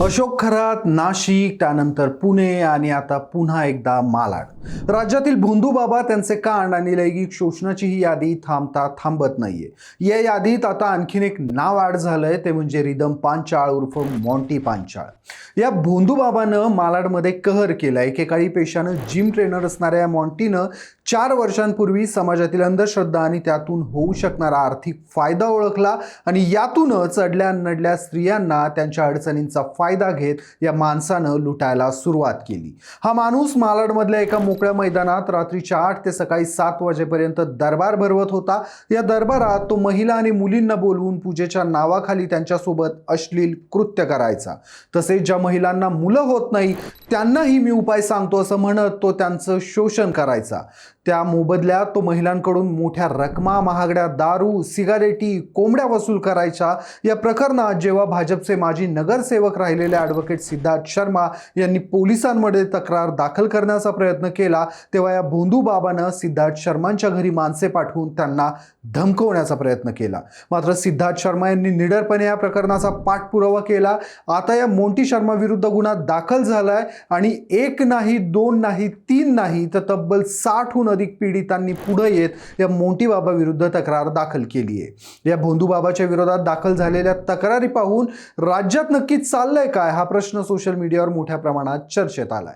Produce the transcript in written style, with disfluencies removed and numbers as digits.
अशोक खरात, नाशिक, त्यानंतर पुणे आणि आता पुन्हा एकदा मालाड. राज्यातील भोंदू बाबा, त्यांचे कांड आणि लैंगिक शोषणाची ही यादी थांबता थांबत नाहीये. या यादीत आता आणखीन एक नाव ॲड झालंय, ते म्हणजे रिदम पांचाळ उर्फ मॉन्टी पांचाळ. या भोंदू बाबानं मालाडमध्ये कहर केला. एकेकाळी पेशानं जिम ट्रेनर असणाऱ्या या मॉन्टीनं 4 वर्षांपूर्वी समाजातील अंधश्रद्धा आणि त्यातून होऊ शकणारा आर्थिक फायदा ओळखला आणि यातूनच अडल्या नडल्या स्त्रियांना त्यांच्या अडचणींचा फायदा घेत या माणसानं लुटायला सुरुवात केली. हा माणूस मालाडमधल्या एका मोकळ्या मैदानात रात्रीच्या 8 ते सकाळी 7 वाजेपर्यंत दरबार भरवत होता. या दरबारात तो महिला आणि मुलींना बोलवून पूजेच्या नावाखाली त्यांच्यासोबत अश्लील कृत्य करायचा. तसेच ज्या महिलांना मुलं होत नाही त्यांनाही मी उपाय सांगतो असं म्हणत तो त्यांचं शोषण करायचा. त्या मोबदल्यात तो महिलांकडून मोठ्या रकमा, महागड्या दारू, सिगारेटी, कोंबड्या वसूल करायचा. या प्रकरणात जेव्हा भाजपचे माजी नगरसेवक राहिलेले ॲडव्होकेट सिद्धार्थ शर्मा यांनी पोलिसांमध्ये तक्रार दाखल करण्याचा प्रयत्न केला, तेव्हा या भोंदू बाबानं सिद्धार्थ शर्मांच्या घरी माणसे पाठवून त्यांना धमकवण्याचा प्रयत्न केला. मात्र सिद्धार्थ शर्मा यांनी निडरपणे या प्रकरणाचा पाठपुरावा केला. आता या मोंटी शर्मा विरुद्ध गुन्हा दाखल झालाय आणि 1 नाही, 2 नाही, 3 नाही, तर तब्बल 60हून अधिक पीडितांनी पुढे येत या मोंटी बाबा विरुद्ध तक्रार दाखल केली आहे. या भोंदू बाबाच्या विरोधात दाखल झालेल्या तक्रारी पाहून राज्यात नक्की चाललंय काय, हा प्रश्न सोशल मीडियावर मोठ्या प्रमाणात चर्चेत आलाय.